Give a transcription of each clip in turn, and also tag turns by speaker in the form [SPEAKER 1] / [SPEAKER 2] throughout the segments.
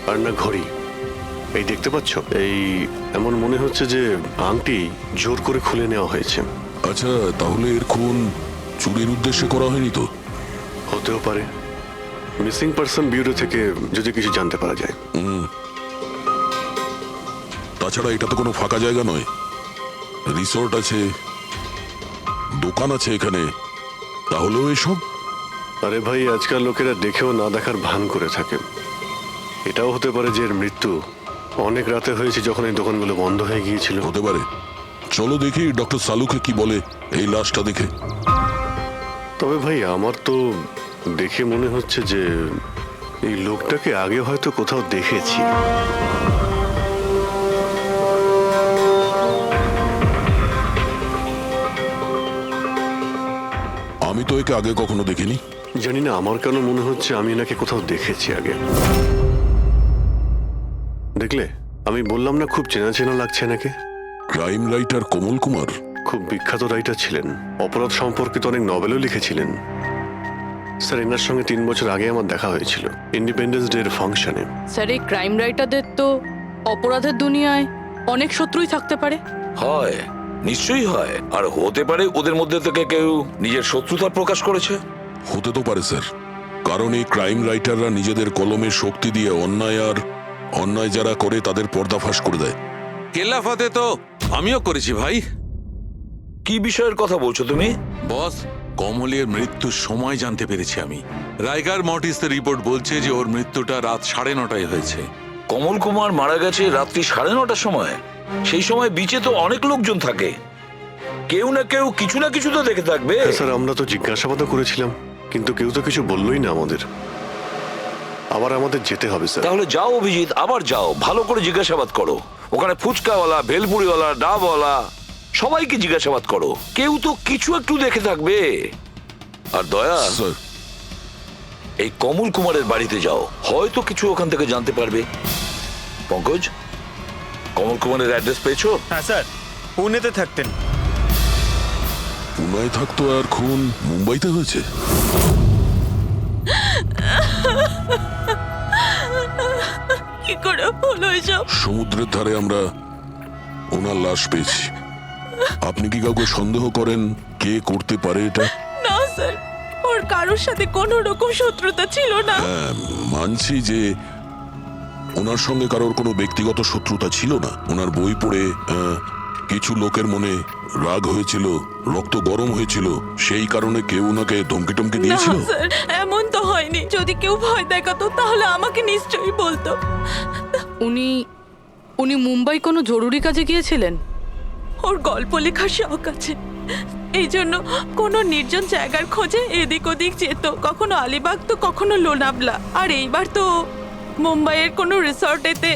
[SPEAKER 1] আর না ঘড়ি। এই দেখতে পাচ্ছ, এই এমন মনে হচ্ছে যে আংটি জোর করে খুলে নেওয়া হয়েছে।
[SPEAKER 2] আচ্ছা, তাহলে এর খুন চুরির উদ্দেশ্যে করা হয়নি তো?
[SPEAKER 1] হতেও পারে। মিসিং পারসন ব্যুরো থেকে যদি কিছু জানতে পারা যায়।
[SPEAKER 2] তাছাড়া এটা তো কোনো ফাঁকা জায়গা নয়, রিসোর্ট আছে, দোকান আছে এখানে, তাহলেও এসব?
[SPEAKER 1] আরে ভাই, আজকাল লোকেরা দেখেও না দেখার ভান করে থাকে। এটাও হতে পারে যে এর মৃত্যু অনেক রাতে হয়েছে, যখন এই দোকানগুলো বন্ধ হয়ে গিয়েছিল।
[SPEAKER 2] হতে পারে। চলো দেখি ডক্টর সালুকে কি বলে এই লাশটা দেখে।
[SPEAKER 1] তবে ভাই, আমার তো দেখে মনে হচ্ছে যে এই লোকটাকে আগে হয়তো কোথাও দেখেছি।
[SPEAKER 2] আমি তো একে আগে কখনো দেখিনি।
[SPEAKER 1] জানি না, আমার কেন মনে হচ্ছে আমি এনাকে কোথাও দেখেছি আগে। দেখলে, আমি বললাম না, খুব চেনা চেনা লাগছে এনাকে।
[SPEAKER 2] ক্রাইম রাইটার কমল কুমার?
[SPEAKER 1] খুব বিখ্যাত রাইটার ছিলেন, অপরাধ সম্পর্কিত অনেক নভেলও লিখেছিলেন। স্যার, এনার সঙ্গে 3 বছর আগে আমার দেখা হয়েছিল ইন্ডিপেন্ডেন্স ডে এর ফাংশনে।
[SPEAKER 3] স্যার, এই ক্রাইম রাইটারদের তো অপরাধের দুনিয়ায় অনেক শত্রুই থাকতে পারে।
[SPEAKER 4] হয়, নিশ্চয়ই হয়। আর হতে পারে ওদের মধ্যে থেকে কেউ নিজের শত্রুতা প্রকাশ করেছে।
[SPEAKER 2] হতে তো পারে স্যার, কারণ এই ক্রাইম রাইটাররা নিজেদের কলমের শক্তি দিয়ে অন্যায় যারা করে তাদের পর্দাফাশ করে দেয়।
[SPEAKER 5] কেল্লাফাতে তো আমিও করেছি ভাই।
[SPEAKER 4] কি বিষয়ের কথা বলছো তুমি?
[SPEAKER 5] বস, কমলের মৃত্যুর সময় জানতে পেরেছি আমি। রাইগার মর্টিসের রিপোর্ট বলছে যে ওর মৃত্যুটা রাত 9:30টায় হয়েছে।
[SPEAKER 4] কমল কুমার মারা গেছে রাত্রি 9:30টার সময়। সেই সময় বিচে তো অনেক লোকজন থাকে, কেউ না কেউ কিছু না কিছু তো দেখে থাকবে।
[SPEAKER 1] হ্যাঁ স্যার, আমরা তো জিজ্ঞাসাবাদও করেছিলাম, কিন্তু কেউ তো কিছু বললোই না আমাদের। আবার আমাদের যেতে হবে স্যার।
[SPEAKER 4] তাহলে যাও অভিজিৎ, আবার যাও, ভালো করে জিজ্ঞাসাবাদ করো। ওখানে ফুচকাওয়ালা, ভেলপুরিওয়ালা, ডাবওয়ালা সবাইকে জিজ্ঞাসাবাদ করো, কেউ তো কিছু একটু দেখে থাকবে। আর দয়া,
[SPEAKER 2] স্যার,
[SPEAKER 4] এই কমল কুমারের বাড়িতে যাও, হয়তো কিছু ওখান থেকে জানতে পারবে। পঙ্কজ, কমল কুমারের অ্যাড্রেস পেয়েছো?
[SPEAKER 6] হ্যাঁ স্যার, পুনেতে থাকতেন।
[SPEAKER 2] পুনায় থাকতো আর খুন মুম্বাইতে হয়েছে?
[SPEAKER 3] কি করে হলো এসব?
[SPEAKER 2] সমুদ্রের ধারে আমরা ওনার লাশ পেয়েছি। আপনি কি কাউকে সন্দেহ করেন কে করতে পারে এটা?
[SPEAKER 3] না স্যার, ওর কারোর সাথে কোনো রকম শত্রুতা ছিল না।
[SPEAKER 2] হ্যাঁ, মানছি যে ওনার সঙ্গে কারোর কোনো ব্যক্তিগত শত্রুতা ছিল না। ওনার বই পড়ে কিছু লোকের মনে রাগ হয়েছিল, রক্ত গরম হয়েছিল, সেই কারণে কেউ ওনাকে ধমকি টমকি
[SPEAKER 3] না
[SPEAKER 2] দিয়েছিল।
[SPEAKER 3] স্যার, এমন তো হয়নি। যদি কেউ ভয় দেখাতো তাহলে আমাকে নিশ্চয়ই বলতো। উনি মুম্বাই কোনো জরুরি কাজে গিয়েছিলেন। ওর গল্প লেখার শখ আছে, এই জন্য কোনো নির্জন জায়গার খোঁজে এদিক ওদিক যেত, কখনো আলিবাগ তো কখনো লোনাভলা। আর এইবার তো মুম্বাইয়ের কোনো রিসর্টেতে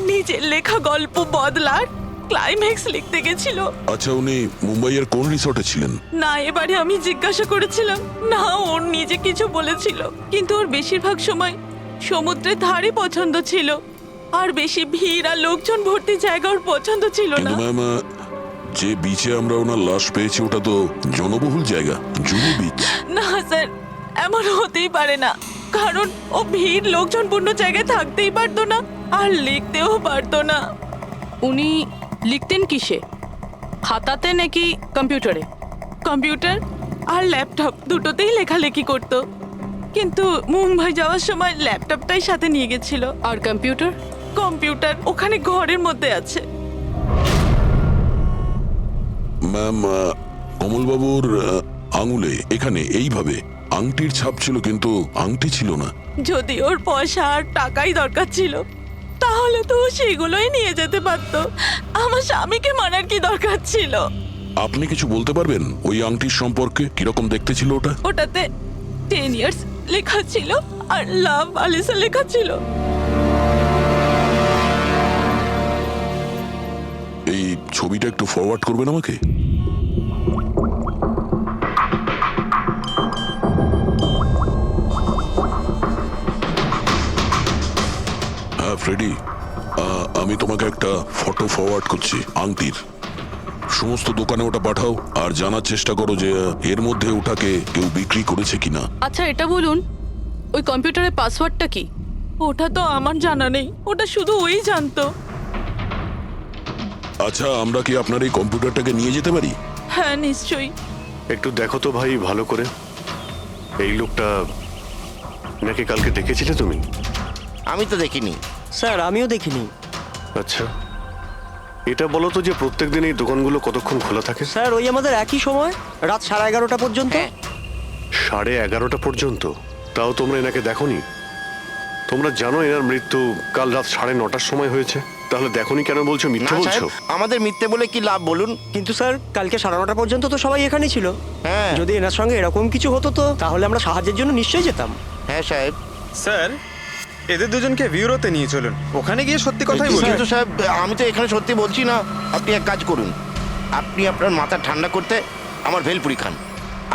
[SPEAKER 3] নিজের লেখা গল্প বদলার ক্লাইম্যাক্স লিখতে গেছিল।
[SPEAKER 2] আচ্ছা, উনি মুম্বাইয়ের কোন রিসর্টে ছিলেন?
[SPEAKER 3] না, এবারে আমি জিজ্ঞাসা করেছিলাম না, ওর নিজে কিছু বলেছিল, কিন্তু ওর বেশিরভাগ সময় সমুদ্রের ধারে পছন্দ ছিল, আর বেশি ভিড় আর লোকজন ভর্তি জায়গা ওর পছন্দ ছিল না।
[SPEAKER 2] কিন্তু ম্যাম, যে বিচে আমরা ওনার লাশ পেয়েছি ওটা তো জনবহুল জায়গা, জুহু বিচ।
[SPEAKER 3] না স্যার, এমন হতেই পারে না, কারণ ও ভিড় লোকজনপূর্ণ জায়গায় থাকতেই পারতো না, আর লিখতেও পারতো না। উনি লিখতেন কিসে, খাতাতে নাকি কম্পিউটারে? কম্পিউটার আর ল্যাপটপ দুটোতেই লেখালেখি করতো, কিন্তু মুম্বাই যাওয়ার সময় ল্যাপটপটাই সাথে নিয়ে গেছিল। আর কম্পিউটার ওখানে ঘরের মধ্যে আছে।
[SPEAKER 2] ম্যাম, কমলবাবুর আঙুলে এখানে এইভাবে আংটির ছাপ ছিল, কিন্তু আংটি ছিল না।
[SPEAKER 3] যদি ওর পয়সা আর টাকাই দরকার ছিল তাহলে তো ও সেগুলোই নিয়ে যেতে পারতো। আমার স্বামীকে মারার কি দরকার ছিল?
[SPEAKER 2] আপনি কিছু বলতে পারবেন ওই আংটির সম্পর্কে? কিরকম দেখতে ছিল ওটা?
[SPEAKER 3] ওটাতে 10 ইয়ার্স লেখা ছিল আর লাভ আলিসা লেখা ছিল।
[SPEAKER 2] এই ছবিটা একটু ফরওয়ার্ড করবেন আমাকে? হ্যাঁ ফ্রেডি, আমি তোমাকে একটা ফটো ফরওয়ার্ড করছি আংটির। সমস্ত দোকানে ওটা পাঠাও আর জানার চেষ্টা করো যে এর মধ্যে ওটাকে কেউ বিক্রি করেছে কিনা।
[SPEAKER 3] আচ্ছা, এটা বলুন, ওই কম্পিউটারের পাসওয়ার্ডটা কি? ওটা তো আমার জানা নেই, ওটা শুধু ওই জানতো।
[SPEAKER 2] আচ্ছা, আমরা কি আপনার এই কম্পিউটারটাকে নিয়ে যেতে পারি?
[SPEAKER 3] হ্যাঁ নিশ্চয়ই।
[SPEAKER 1] একটু দেখো তো ভাই ভালো করে, এই লোকটা নাকি কালকে দেখেছিলে তুমি?
[SPEAKER 7] আমি তো দেখিনি।
[SPEAKER 6] স্যার আমিও দেখিনি।
[SPEAKER 1] আচ্ছা, এটা বলো তো যে প্রত্যেকদিন এই দোকানগুলো কতক্ষণ খোলা থাকে?
[SPEAKER 6] স্যার ওই আমাদের একই সময়, রাত 11:30 পর্যন্ত।
[SPEAKER 7] হ্যাঁ।
[SPEAKER 1] 11:30 পর্যন্ত? তাও তোমরা এনাকে দেখোনি? তোমরা জানো এনার মৃত্যু কাল রাত 9:30টার সময় হয়েছে, তাহলে দেখোনি কেন বলছো?
[SPEAKER 7] না
[SPEAKER 1] মিথ্যে বলছো?
[SPEAKER 7] সাহেব, আমাদের মিথ্যে বলে কি লাভ বলুন?
[SPEAKER 6] কিন্তু স্যার কালকে 9:30 পর্যন্ত তো সবাই এখানেই ছিল।
[SPEAKER 7] হ্যাঁ।
[SPEAKER 6] যদি এনার সঙ্গে এরকম কিছু হতো তো তাহলে আমরা সাহায্যের জন্য নিশ্চয়ই যেতাম।
[SPEAKER 7] হ্যাঁ সাহেব।
[SPEAKER 8] স্যার এদের দুজনকে ব্যুরোতে নিয়ে চলুন, ওখানে গিয়ে সত্যি কথাই বলুন।
[SPEAKER 7] কিন্তু সাহেব, আমি তো এখানে সত্যি বলছি না। আপনি এক কাজ করুন, আপনি আপনার মাথা ঠান্ডা করতে আমার ভেলপুরি খান।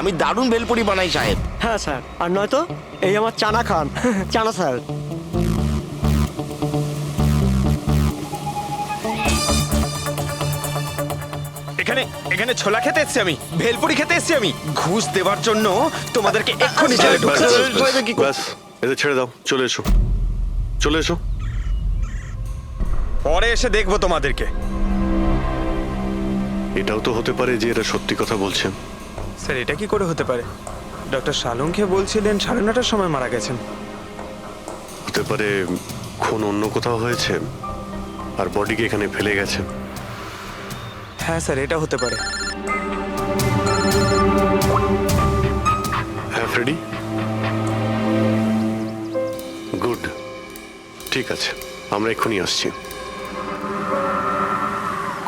[SPEAKER 7] আমি দারুণ ভেলপুরি বানাই সাহেব।
[SPEAKER 6] হ্যাঁ স্যার, আর নয়তো এই আমার চানা খান। চানা স্যার।
[SPEAKER 8] এখানে এখানে ছোলা খেতে এসেছি আমি, ভেলপুরি খেতে এসেছি আমি। ঘুষ দেওয়ার জন্য তোমাদেরকে এক্ষুনি জেলে
[SPEAKER 1] ব্যাস,
[SPEAKER 8] ঢুকাচ্ছি।
[SPEAKER 1] ব্যাস, ব্যাস,
[SPEAKER 7] কি করছো?
[SPEAKER 1] ব্যাস, এদের ছেড়ে দাও, চলে এসো, চলে এসো।
[SPEAKER 8] পরে এসে দেখবো তোমাদেরকে।
[SPEAKER 1] এটাও তো হতে পারে যে এরা সত্যি কথা বলছেন।
[SPEAKER 8] স্যার এটা কি করে হতে পারে? ডক্টর শালুংকে বলছিলেন 9:30টার সময় মারা গেছেন।
[SPEAKER 1] হতে পারে খুন অন্য কোথাও হয়েছে আর বডিকে এখানে ফেলে গেছে।
[SPEAKER 8] হ্যাঁ স্যার, এটা হতে পারে।
[SPEAKER 1] হ্যাঁ ফ্রেডি, গুড, ঠিক আছে, আমরা এক্ষুনি আসছি।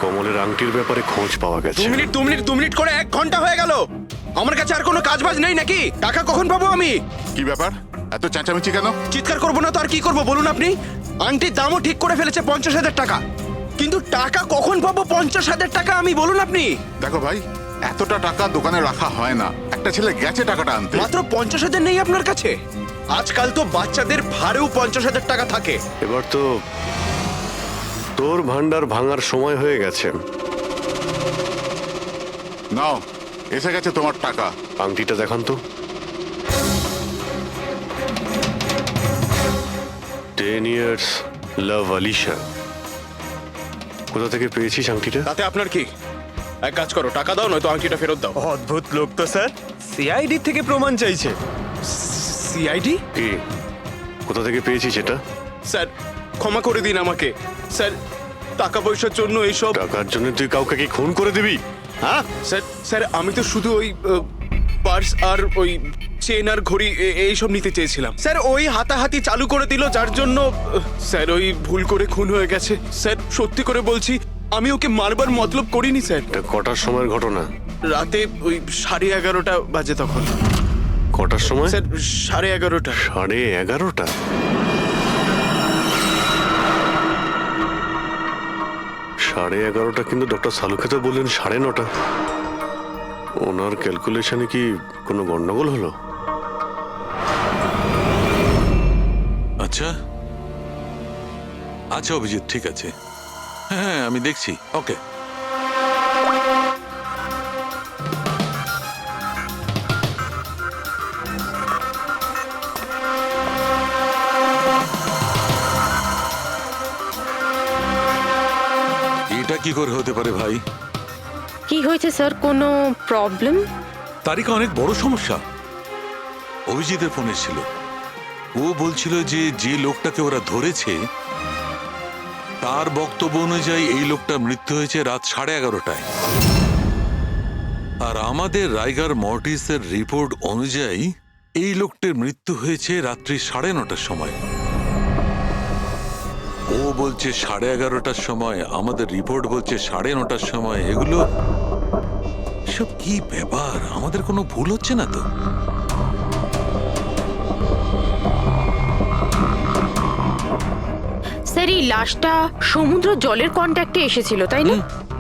[SPEAKER 1] কমলের আংটির ব্যাপারে খোঁজ পাওয়া গেছে।
[SPEAKER 9] 2 মিনিট করে 1 ঘন্টা হয়ে গেল। আমার কাছে আর কোনো কাজবাজ নেই নাকি? টাকা কখন পাবো আমি?
[SPEAKER 10] কি ব্যাপার, এত চেঁচামেচি কেন?
[SPEAKER 9] চিৎকার করবো না তো আর কি করবো বলুন আপনি? আংটির দামও ঠিক করে ফেলেছে 50,000 টাকা, কিন্তু টাকা কখন পাবো 50,000 টাকা আমি বলুন আপনি?
[SPEAKER 10] দেখো ভাই, এতটা টাকা দোকানে রাখা হয় না। একটা ছেলে গেছে টাকাটা আনতে।
[SPEAKER 9] মাত্র 50,000 নেই আপনার কাছে? আজকাল তো বাচ্চাদের ভাড়েও 50,000 টাকা থাকে।
[SPEAKER 1] এবার তো তোর ভান্ডার ভাঙার সময় হয়ে গেছে।
[SPEAKER 10] নাও, এসে গেছে তোমার টাকা।
[SPEAKER 1] আংটিটা দেখান তো। 10 years লাভ আলিশা। কোথা থেকে পেয়েছিস আংটিটা?
[SPEAKER 9] তাতে আপনার কি? এক কাজ করো, টাকা দাও, নয়তো আংটিটা ফেরত দাও।
[SPEAKER 8] অদ্ভুত লোক তো স্যার, সিআইডি থেকে প্রমাণ চাইছে।
[SPEAKER 9] সিআইডি?
[SPEAKER 1] কি, কোথা থেকে পেয়েছিস এটা?
[SPEAKER 9] স্যার ক্ষমা করে দিন আমাকে। স্যার টাকা পয়সার জন্য এইসব।
[SPEAKER 1] টাকার জন্য তুই কাউকে কি খুন করে দিবি? হ্যাঁ,
[SPEAKER 9] স্যার স্যার আমি তো শুধু ওই পার্স আর ওই চেন আর ঘড়ি এইসব নিতে চেয়েছিলাম। স্যার ওই হাতাহাতি চালু করে দিল, যার জন্য স্যার ওই ভুল করে খুন হয়ে গেছে। স্যার সত্যি করে বলছি, আমি ওকে মারবার মতলব করিনি স্যার।
[SPEAKER 1] এটা কটার সময়ের ঘটনা?
[SPEAKER 9] রাতে ওই 11:30 বাজে তখন।
[SPEAKER 1] কটার সময়?
[SPEAKER 9] স্যার 11:30।
[SPEAKER 1] 11:30? সাড়ে 11:30 কিন্তু ডক্টর সালুকে তো বললেন 9:30। ওনার ক্যালকুলেশনে কি কোনো গন্ডগোল হলো?
[SPEAKER 5] আচ্ছা আচ্ছা অভিজিৎ, ঠিক আছে, হ্যাঁ আমি দেখছি। ওকে, এটা কি করে হতে পারে ভাই?
[SPEAKER 3] কি হয়েছে স্যার, কোনো প্রবলেম?
[SPEAKER 5] তারিকা অনেক বড় সমস্যা। অভিজিতের ফোন এসেছিল, ও বলছিল যে যে লোকটাকে ওরা ধরেছে তার বক্তব্য অনুযায়ী এই লোকটার মৃত্যু হয়েছে রাত 11:30টায়, আর আমাদের রাইগার মর্টিসের রিপোর্ট অনুযায়ী এই লোকটির মৃত্যু হয়েছে রাত্রি 9:30টার সময়। ও বলছে 11:30টার সময়, আমাদের রিপোর্ট বলছে 9:30টার সময়। এগুলো সব কি ব্যাপার? আমাদের কোনো ভুল হচ্ছে না তো?
[SPEAKER 3] স্যার এই লাশটা সমুদ্র জলের কন্ট্যাক্টে এসেছিল, তাই না?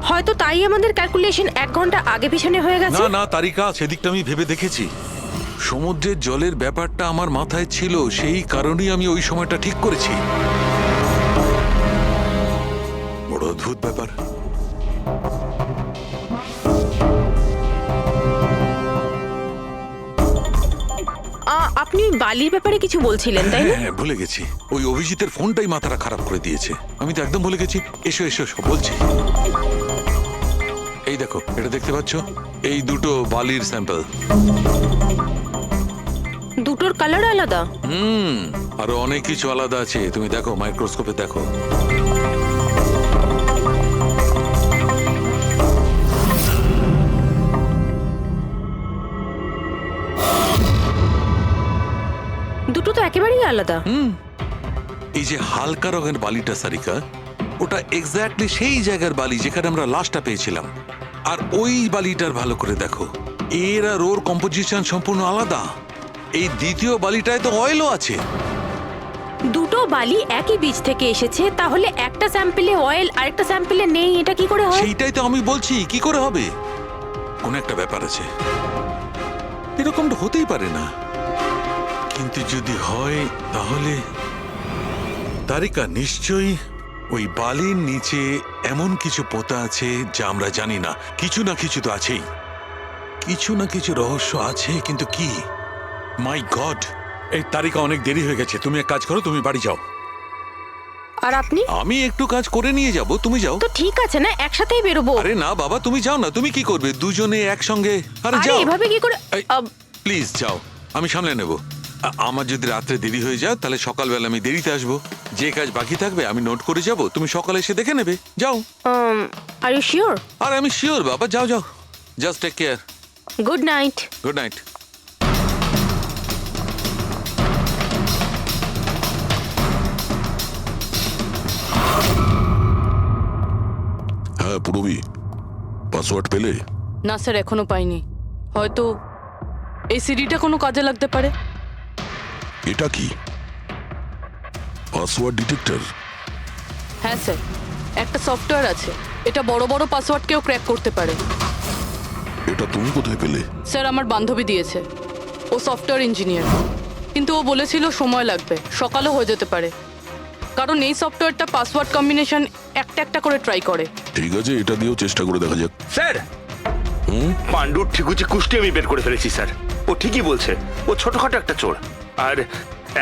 [SPEAKER 3] হয়তো তাই আমাদের ক্যালকুলেশন 1 ঘন্টা আগে পিছনে হয়ে গেছে।
[SPEAKER 5] না না তারিকা, সেদিকটা আমি ভেবে দেখেছি। সমুদ্রের জলের ব্যাপারটা আমার মাথায় ছিল, সেই কারণেই আমি ওই সময়টা ঠিক করেছি। বড় অদ্ভুত ব্যাপার।
[SPEAKER 3] আপনি বালির ব্যাপারে কিছু বলছিলেন তাই না?
[SPEAKER 5] হ্যাঁ, ভুলে গেছি। ওই অভিজিতের ফোনটাই মাথাটা খারাপ করে দিয়েছে। আমি তো একদম ভুলে গেছি। এসো এসো সব বলছি। এই দেখো, এটা দেখতে পাচ্ছ? এই দুটো বালির স্যাম্পল।
[SPEAKER 3] দুটোর কালার আলাদা।
[SPEAKER 5] আরো অনেক কিছু আলাদা আছে, তুমি দেখো, মাইক্রোস্কোপে দেখো।
[SPEAKER 3] দুটো তো একেবারেই আলাদা।
[SPEAKER 5] এই যে হালকা রঙের বালিটা সারিকা, ওটা এক্স্যাক্টলি সেই জায়গার বালি যেখানে আমরা লাশটা পেয়েছিলাম। আর ওই বালিটার ভালো করে দেখো, এর আর ওর কম্পোজিশন সম্পূর্ণ আলাদা। এই দ্বিতীয় বালিটায় তো অয়েলও আছে।
[SPEAKER 3] দুটো বালি একই বীজ থেকে এসেছে, তাহলে একটা স্যাম্পলে অয়েল আরেকটা স্যাম্পলে নেই, এটা কি করে হয়?
[SPEAKER 5] সেইটাই তো আমি বলছি, কি করে হবে? কোন একটা ব্যাপার আছে, এরকমটা হতেই পারে না। কিন্তু যদি হয় তাহলে তারিকা নিশ্চয়ই ওই বালির নিচে এমন কিছু পোতা আছে যা আমরা জানি না। কিছু না কিছু তো আছেই, কিছু না কিছু রহস্য আছে, কিন্তু কি? মাই গড, এই তারিকা অনেক দেরি হয়ে গেছে। তুমি এক কাজ করো, তুমি বাড়ি যাও।
[SPEAKER 3] আর আপনি?
[SPEAKER 5] আমি একটু কাজ করে নিয়ে যাব, তুমি যাও।
[SPEAKER 3] তো ঠিক আছে না, একসাথেই বেরোবো।
[SPEAKER 5] আরে না বাবা, তুমি যাও না। তুমি কি করবে দুজনে একসঙ্গে? আরে
[SPEAKER 3] আরে
[SPEAKER 5] যাও।
[SPEAKER 3] এভাবে কি করে?
[SPEAKER 5] প্লিজ যাও, আমি সামলে নেব। আমার যদি রাত্রে দেরি হয়ে যায় তাহলে সকালবেলা আমি দেরিতে আসবো। যে কাজ বাকি থাকবে আমি নোট করে যাব, তুমি সকালে এসে দেখে নেবে। যাও।
[SPEAKER 3] Are you sure?
[SPEAKER 5] আর আমি শিওর বাবা, যাও যাও, just take care.
[SPEAKER 3] Good night.
[SPEAKER 5] Good night.
[SPEAKER 2] হ্যাঁ পুরবি, পাসওয়ার্ড পেলে?
[SPEAKER 3] না স্যার, এখনো পাইনি। হয়তো এই সিডিটা কোনো কাজে লাগতে পারে।
[SPEAKER 2] এটা কি পাসওয়ার্ড ডিটেক্টর?
[SPEAKER 3] হ্যাঁ স্যার, একটা সফটওয়্যার আছে, এটা বড় বড় পাসওয়ার্ডকেও ক্র্যাক করতে পারে।
[SPEAKER 2] এটা তুমি কোথায় পেলে?
[SPEAKER 3] স্যার, আমার বান্ধবী দিয়েছে। ও সফটওয়্যার ইঞ্জিনিয়ার, কিন্তু ও বলেছিল সময় লাগবে, সকালও হয়ে যেতে পারে, কারণ এই সফটওয়্যারটা পাসওয়ার্ড কম্বিনেশন একটা একটা করে ট্রাই করে।
[SPEAKER 2] ঠিক আছে, এটা দিয়েও চেষ্টা করে দেখা যাক।
[SPEAKER 8] স্যার, পাণ্ডুর ঠিকুচি কুষ্টি আমি বের করে ফেলেছি স্যার। ও ঠিকই বলছে, ও ছোটখাটো একটা চোর। আর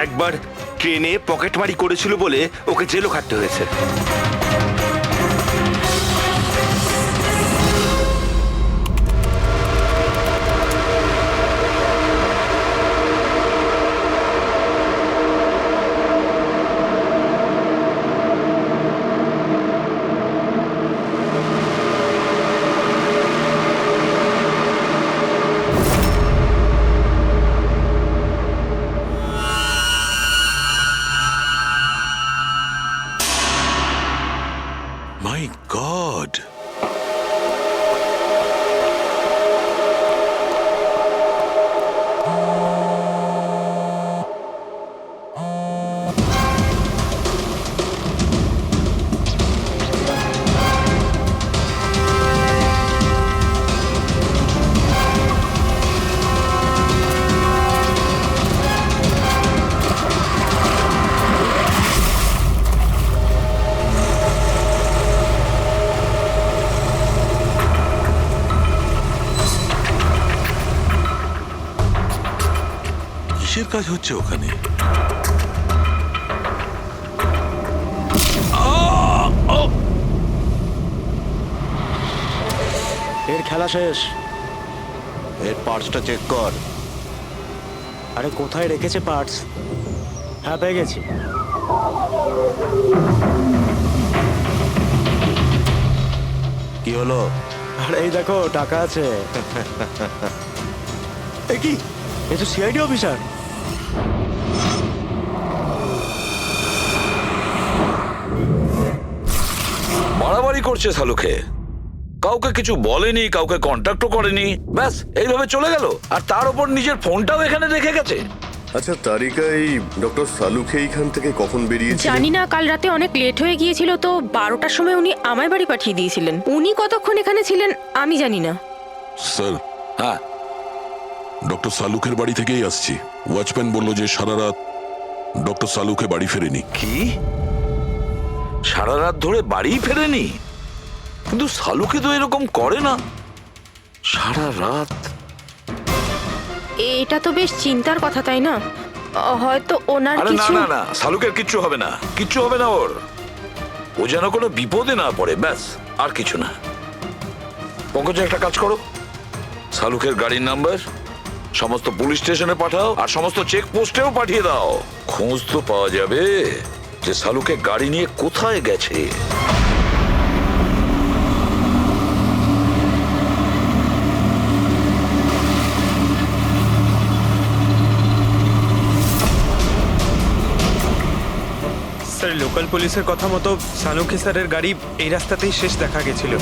[SPEAKER 8] একবার ট্রেনে পকেটমারি করেছিল বলে ওকে জেলও খাটতে হয়েছে।
[SPEAKER 5] মাই গড, কিসের কাজ হচ্ছে ওখানে?
[SPEAKER 6] এর খেলা শেষ।
[SPEAKER 7] এর পার্টসটা চেক কর।
[SPEAKER 6] আরে কোথায় রেখেছে পার্টস? হ্যাঁ, পেয়ে গেছি।
[SPEAKER 7] কি হলো?
[SPEAKER 6] আরে এই দেখো, টাকা আছে। এ কি? এ তো সিআইডি অফিসার।
[SPEAKER 4] বাড়াবাড়ি করছে সালুকে, কাউকে কিছু বলেনি, কাউকে কন্ট্যাক্টও করেনি, ব্যাস এইভাবে চলে গেল। আর তার উপর নিজের ফোনটাও এখানে রেখে গেছে।
[SPEAKER 1] আচ্ছা তারিকা, এই ডক্টর সালুকে এইখান থেকে কখন বেরিয়েছে?
[SPEAKER 3] জানি না, কাল রাতে অনেক লেট হয়ে গিয়েছিল, তো 12টার সময় উনি আমায় বাড়ি পাঠিয়ে দিয়েছিলেন। উনি কতক্ষণ এখানে ছিলেন আমি জানি না।
[SPEAKER 2] স্যার,
[SPEAKER 4] হ্যাঁ,
[SPEAKER 2] ডক্টর সালুকের বাড়ি থেকেই আসছি। ওয়াচম্যান বলল যে সারা রাত ডক্টর সালুকে বাড়ি ফেরেনি।
[SPEAKER 4] কি সারা রাত ধরে বাড়ি ফেরেনি? কিন্তু সালুকে তো এরকম করে না, সারা রাত।
[SPEAKER 3] এটা তো বেশ চিন্তার কথা, তাই না? হয়তো ওনার
[SPEAKER 4] আরে না
[SPEAKER 3] কিছু
[SPEAKER 4] না না, শালুকের কিচ্ছু হবে না, কিচ্ছু হবে না ওর। ও যেন কোনো বিপদে না পড়ে, ব্যাস, আর কিছু না। পঙ্কজ, একটা কাজ করো, শালুকের গাড়ির নাম্বার সমস্ত পুলিশ স্টেশনে পাঠাও আর সমস্ত চেক পোস্টেও পাঠিয়ে দাও। খোঁজ তো পাওয়া যাবে যে শালুকে গাড়ি নিয়ে কোথায় গেছে।
[SPEAKER 9] স্যার, লোকাল পুলিশের কথা মতো সানুকি স্যারের গাড়ি এই রাস্তাতেই শেষ দেখা গেছিল।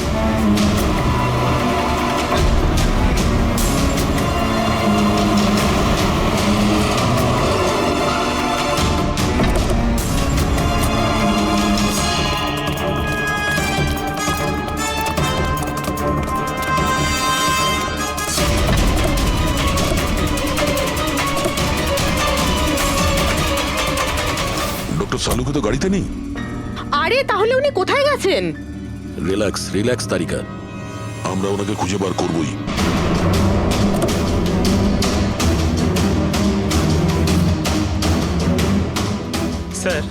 [SPEAKER 2] ডক্টর সালুকে তো গাড়িতে নেই।
[SPEAKER 3] আরে তাহলে উনি কোথায় গেছেন?
[SPEAKER 2] রিল্যাক্স রিল্যাক্স তারিকা, আমরা ওনাকে খুঁজে বার করবই।
[SPEAKER 9] স্যার,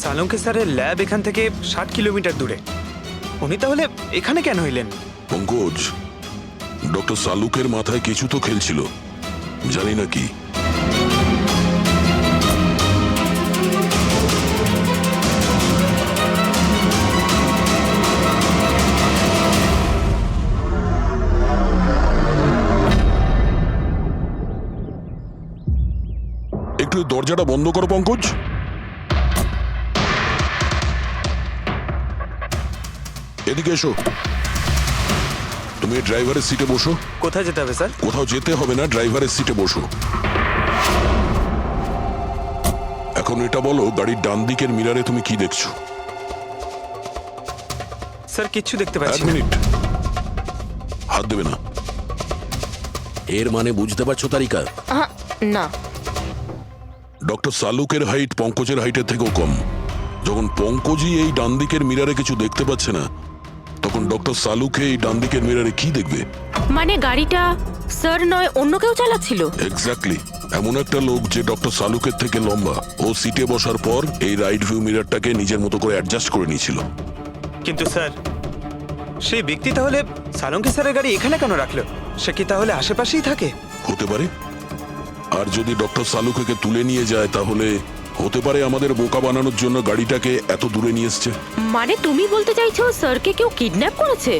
[SPEAKER 9] সালুঙ্কি স্যারের ল্যাব এখান থেকে 60 কিলোমিটার দূরে। উনি তাহলে এখানে কেন এলেন?
[SPEAKER 2] পঙ্কজ, ডক্টর সালুকের মাথায় কিছু তো খেলছিল, জানি না কি। একটু এই দরজাটা বন্ধ করো পঙ্কজ। এদিকে এসো, তুমি ড্রাইভারের সিটে বসো।
[SPEAKER 9] কোথায় যেতে হবে স্যার?
[SPEAKER 2] কোথাও যেতে হবে না, ড্রাইভারের সিটে বসো। এখন এটা বলো, গাড়ির ডান দিকের মিরারে তুমি কি দেখছো?
[SPEAKER 9] স্যার, কিচ্ছু দেখতে
[SPEAKER 2] এক
[SPEAKER 9] পাচ্ছি না।
[SPEAKER 2] মিনিট, হাত দেবে না।
[SPEAKER 11] এর মানে বুঝতে পারছো তারিকা?
[SPEAKER 3] না।
[SPEAKER 2] ডক্টর সালুকের হাইট পঙ্কজের হাইটের থেকেও কম। যখন পঙ্কজই এই ডান দিকের মিরারে কিছু দেখতে পাচ্ছে না, তখন ডক্টর সালুকে এই ডান দিকের মিরারে কি দেখবে?
[SPEAKER 3] মানে গাড়িটা স্যার নয়, অন্য কেউ চালাচ্ছিল?
[SPEAKER 2] এক্স্যাক্টলি, এমন একটা লোক যে ডক্টর সালুকের থেকে লম্বা। ও সিটে বসার পর এই রাইট ভিউ মিরারটাকে নিজের মতো করে অ্যাডজাস্ট করে নিয়েছিল।
[SPEAKER 9] কিন্তু স্যার, সেই ব্যক্তি তাহলে সালুঙ্কি স্যারের গাড়ি এখানে কেন রাখলো? সে কি তাহলে আশেপাশেই থাকে?
[SPEAKER 2] হতে পারে। আর যদি ডক্টর সালুকে তুলে নিয়ে যায়, তাহলে হতে পারে আমাদের বোকা বানানোর জন্য গাড়িটাকে এত দূরে নিয়ে এসছে।
[SPEAKER 3] মানে তুমি বলতে চাইছো স্যারকে কেউ কিডন্যাপ করেছে?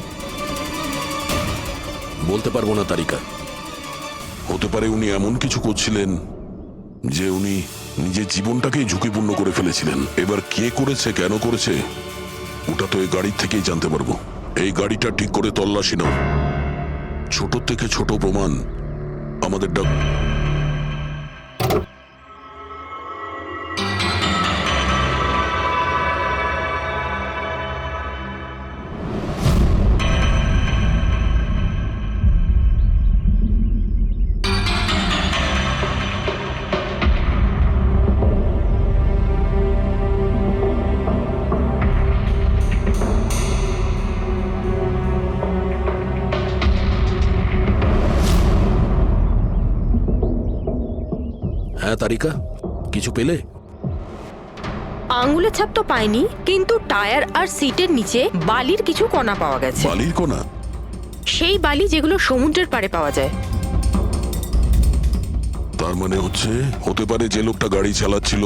[SPEAKER 11] বলতে পারবো না তারিকা।
[SPEAKER 2] হতে পারে উনি এমন কিছু করছিলেন যে উনি নিজের জীবনটাকেই ঝুঁকিপূর্ণ করে ফেলেছিলেন। এবার কে করেছে, কেন করেছে, ওটা তো এই গাড়ির থেকেই জানতে পারবো। এই গাড়িটা ঠিক করে তল্লাশি নাও। ছোট থেকে ছোট প্রমাণ আমাদের
[SPEAKER 11] হ্যাঁ তারিকা, কিছু পেলে?
[SPEAKER 3] আঙ্গুলের ছাপ তো পাইনি, কিন্তু টায়ার আর সিটের নিচে বালির কিছু কণা পাওয়া গেছে।
[SPEAKER 2] বালির কোনা?
[SPEAKER 3] সেই বালি যেগুলো সমুদ্রের পাড়ে পাওয়া যায়।
[SPEAKER 2] তার মানে হতে পারে যে লোকটা গাড়ি চালাচ্ছিল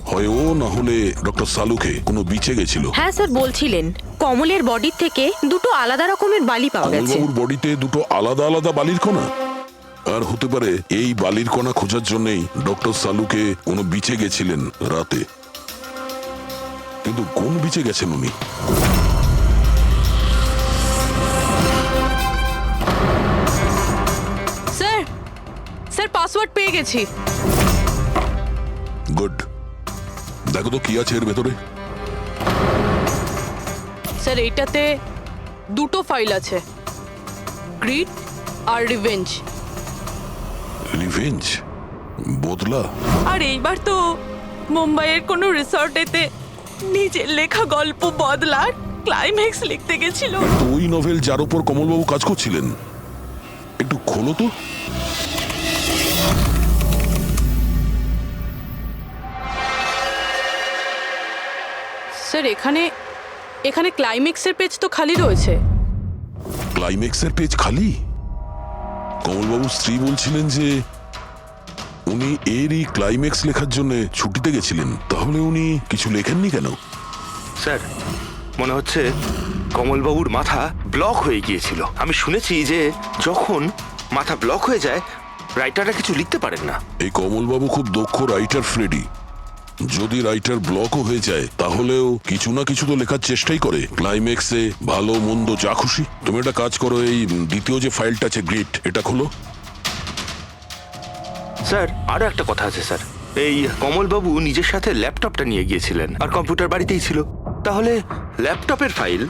[SPEAKER 2] হয় ও, না হলে ডক্টর সালুকে কোনো বিচে গেছিল।
[SPEAKER 3] হ্যাঁ স্যার, বলছিলেন কমলের বডির থেকে দুটো আলাদা রকমের বালি পাওয়া গেছে।
[SPEAKER 2] কমলবাবুর বডিতে দুটো আলাদা আলাদা বালির কণা? আর হতে পারে এই বালির কণা খোঁজার জন্যই ডক্টর সালুকে কোনো বিচে গেছিলেন রাতে। কিন্তু কোন বিচে গেছেন উনি?
[SPEAKER 3] স্যার, স্যার পাসওয়ার্ড পেয়ে গেছি।
[SPEAKER 2] গুড, দেখো তো কি আছে এর ভেতরে।
[SPEAKER 3] স্যার, এইটাতে দুটো ফাইল আছে, গ্রিড আর রিভেঞ্জ।
[SPEAKER 2] রিভেঞ্জ? বদলা?
[SPEAKER 3] আর এইবার তো মুম্বাইয়ের কোনো রিসর্টেতে নিজের লেখা গল্প বদলার ক্লাইম্যাক্স লিখতে গেছিল।
[SPEAKER 2] তো ওই নভেল যার উপর কমলবাবু কাজ করছিলেন, একটু খোলো তো।
[SPEAKER 3] স্যার এখানে এখানে ক্লাইম্যাক্সের পেজ তো খালি রয়েছে।
[SPEAKER 2] ক্লাইম্যাক্সের পেজ খালি? কমলবাবুর স্ত্রী বলছিলেন যে উনি এরই ক্লাইম্যাক্স লেখার জন্য ছুটিতে গেছিলেন। তাহলে উনি কিছু লেখেননি কেন?
[SPEAKER 8] স্যার মনে হচ্ছে কমলবাবুর মাথা ব্লক হয়ে গিয়েছিল। আমি শুনেছি যে যখন মাথা ব্লক হয়ে যায় রাইটাররা কিছু লিখতে পারেন না।
[SPEAKER 2] এই কমলবাবু খুব দক্ষ রাইটার ফ্রেডি। যদি রাইটার ব্লকও হয়ে যায় তাহলেও কিছু না কিছু তো লেখার চেষ্টাই করে। ক্লাইম্যাক্সে ভালো মন্দ যা খুশি। তুমি একটা কাজ করো, এই দ্বিতীয় যে ফাইলটা আছে গ্রিট, এটা খোলো।
[SPEAKER 8] স্যার আরো একটা কথা আছে স্যার, এই কমলবাবু নিজের সাথে ল্যাপটপটা নিয়ে গিয়েছিলেন আর কম্পিউটার বাড়িতেই ছিল। তাহলে ল্যাপটপের ফাইল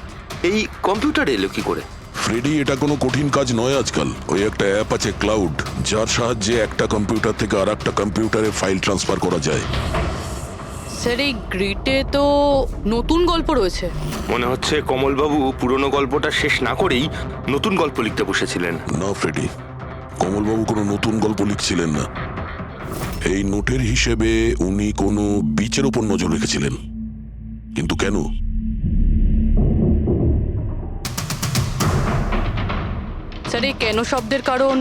[SPEAKER 8] এই কম্পিউটারে এলো কি করে?
[SPEAKER 2] ফ্রেডি, এটা কোনো কঠিন কাজ নয় আজকাল। ওই একটা অ্যাপ আছে ক্লাউড, যার সাহায্যে একটা কম্পিউটার থেকে আর একটা কম্পিউটারে ফাইল ট্রান্সফার করা যায়।
[SPEAKER 3] স্যার এই গ্রিটে তো নতুন গল্প রয়েছে।
[SPEAKER 8] মনে হচ্ছে কমলবাবু পুরনো গল্পটা শেষ না করেই নতুন গল্প লিখতে বসেছিলেন।
[SPEAKER 2] না ফ্রেডি, কমলবাবু কোনো নতুন গল্প লিখছিলেন না। এই নোটের হিসেবে উনি কোনো বিচের ওপর নজর রেখেছিলেন। কিন্তু কেন?
[SPEAKER 3] স্যার এই কেন শব্দের কারণ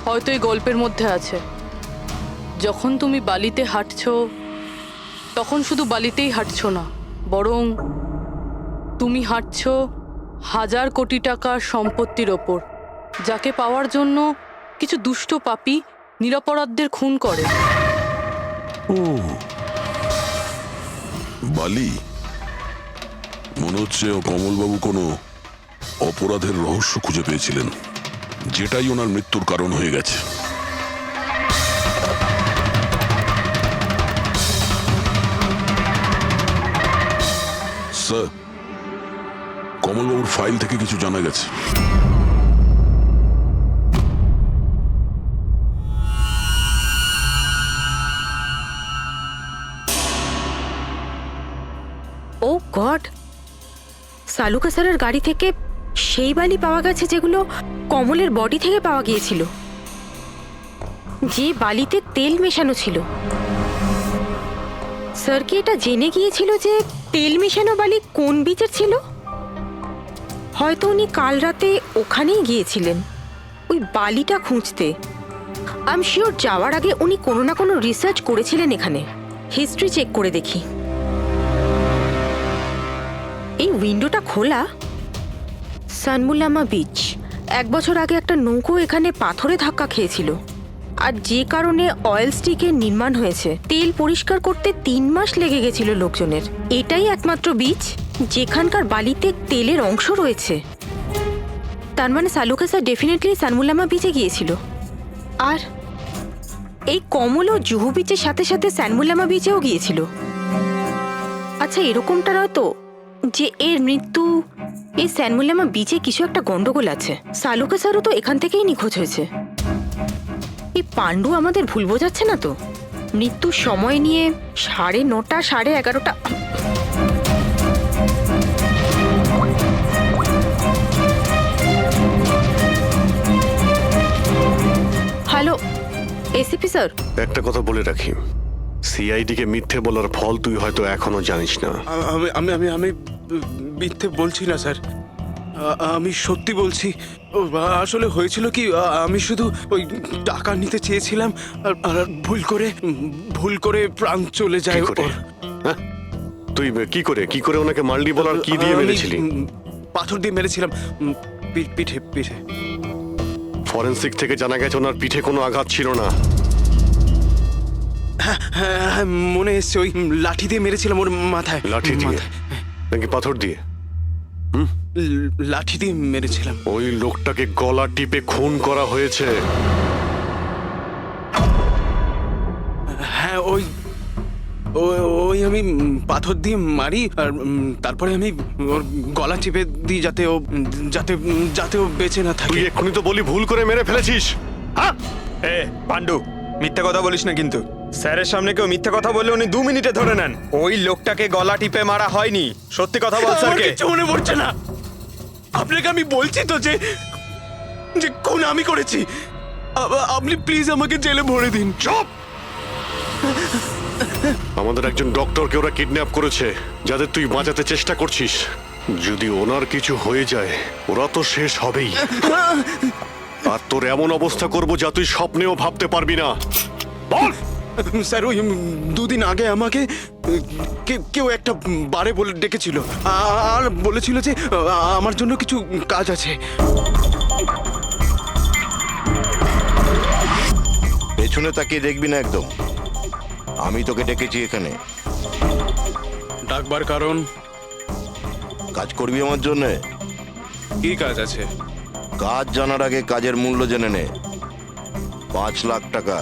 [SPEAKER 3] হয়তো এই গল্পের মধ্যে আছে। যখন তুমি বালিতে হাঁটছো তখন শুধু বালিতেই হাঁটছো না, বরং তুমি হাঁটছো 1000 কোটি টাকার সম্পত্তির ওপর, যাকে পাওয়ার জন্য কিছু দুষ্ট পাপী নিরপরাধদের খুন করে।
[SPEAKER 2] ও বালি, মনে হচ্ছে কমলবাবু কোনো অপরাধের রহস্য খুঁজে পেয়েছিলেন, যেটাই ওনার মৃত্যুর কারণ হয়ে গেছে। স্যার, কমলবাবুর ফাইল থেকে কিছু জানা গেছে।
[SPEAKER 12] ও গড, সালুকা স্যারের গাড়ি থেকে সেই বালি পাওয়া গেছে যেগুলো কমলের বডি থেকে পাওয়া গিয়েছিল, যে বালিতে তেল মেশানো ছিল। স্যার কি এটা জেনে গিয়েছিল যে তেল মেশানো বালি কোন বিচের ছিল? হয়তো উনি কাল রাতে ওখানেই গিয়েছিলেন ওই বালিটা খুঁজতে। আই এম শিওর যাওয়ার আগে উনি কোনো না কোনো রিসার্চ করেছিলেন এখানে। হিস্ট্রি চেক করে দেখি। এই উইন্ডোটা খোলা। সানমুলামা বিচ, 1 বছর আগে একটা নৌকো এখানে পাথরে ধাক্কা খেয়েছিল, আর যে কারণে অয়েল স্টিকের নির্মাণ হয়েছে। তেল পরিষ্কার করতে 3 মাস লেগে গেছিল লোকজনের। এটাই একমাত্র বিচ যেখানকার বালিতে তেলের অংশ রয়েছে। তার মানে সালুকা স্যার ডেফিনেটলি সানমুলামা বিচে গিয়েছিল। আর এই কমলও জুহু বিচের সাথে সাথে সানমুলামা বিচেও গিয়েছিল। আচ্ছা, এরকমটা নয় তো যে এর মৃত্যু এই সানমুলামা বিচে কিছু একটা গন্ডগোল আছে? সালুকা স্যারও তো এখান থেকেই নিখোঁজ হয়েছে। এই পাণ্ডু আমাদের ভুল বোঝাচ্ছে না তো? মৃত্যুর সময় নিয়ে 9:30 11:30। হ্যালো এসিপি স্যার,
[SPEAKER 1] একটা কথা বলে রাখি, সিআইডি কে মিথ্যে বলার ফল তুই হয়তো এখনো জানিস না।
[SPEAKER 9] আমি আমি আমি আমি মিথ্যে বলছি না স্যার, আমি সত্যি বলছি। আসলে হয়েছিল কি, আমি শুধু ওই টাকা নিতে চেয়েছিলাম আর ভুল করে প্রাণ চলে যায়
[SPEAKER 1] কি করে?
[SPEAKER 9] ওর।
[SPEAKER 1] হ্যাঁ? তুই কি করে ওনাকে মাল্ডি বলার কি দিয়ে
[SPEAKER 9] আমি,
[SPEAKER 1] মেরেছিলি?
[SPEAKER 9] পাথর দিয়ে মেরেছিলাম, পিঠে পিঠে।
[SPEAKER 1] ফরেনসিক থেকে জানা গেছে ওনার পিঠে কোনো আঘাত ছিল না।
[SPEAKER 9] হ্যাঁ, মনে এসছে, ওই লাঠি দিয়ে মেরেছিলাম ওর মাথায়।
[SPEAKER 1] লাঠি দিয়ে নাকি পাথর দিয়ে?
[SPEAKER 9] লাঠি দিয়ে মেরেছিলাম।
[SPEAKER 1] ওই লোকটাকে গলা টিপে খুন করা হয়েছে।
[SPEAKER 9] হ্যাঁ, ওই আমি পাথর দিয়ে মারি আর তারপরে আমি ওর গলা চিপে দিই যাতে ও বেঁচে না থাকে।
[SPEAKER 1] তুই এক্ষুনি তো বলি ভুল করে মেরে ফেলেছিস।
[SPEAKER 13] এ পাণ্ডু, মিথ্যে কথা বলিস না কিন্তু। স্যারের সামনে কেউ মিথ্যে কথা বললে উনি 2 মিনিটে ধরে নেন। ওই লোকটাকে গলা টিপে মারা হয়নি। সত্যি কথা বল স্যারকে।
[SPEAKER 9] কিছু মনে পড়ছে না। আপনাকে আমি বলছি তো যে খুন আমি করেছি। আপনি প্লিজ আমাকে জেলে ভরে দিন।
[SPEAKER 1] চুপ! আমাদের একজন ডক্টরকে ওরা কিডন্যাপ করেছে, যাদের তুই বাঁচাতে চেষ্টা করছিস। যদি ওনার কিছু হয়ে যায় ওরা তো শেষ হবেই। আর তোর এমন অবস্থা করব যা তুই স্বপ্নেও ভাবতে পারবি না। বল।
[SPEAKER 9] স্যার ওই দুদিন আগে আমাকে কেউ একটা বারে বলে ডেকেছিল আর বলেছিল যে আমার জন্য কিছু কাজ আছে।
[SPEAKER 7] পেছনে তাকিয়ে দেখবি না একদম। আমি তোকে ডেকেছি এখানে।
[SPEAKER 9] ডাকবার কারণ?
[SPEAKER 7] কাজ করবি আমার জন্য।
[SPEAKER 9] কি কাজ আছে?
[SPEAKER 7] কাজ জানার আগে কাজের মূল্য জেনে নে। 5 লাখ টাকা।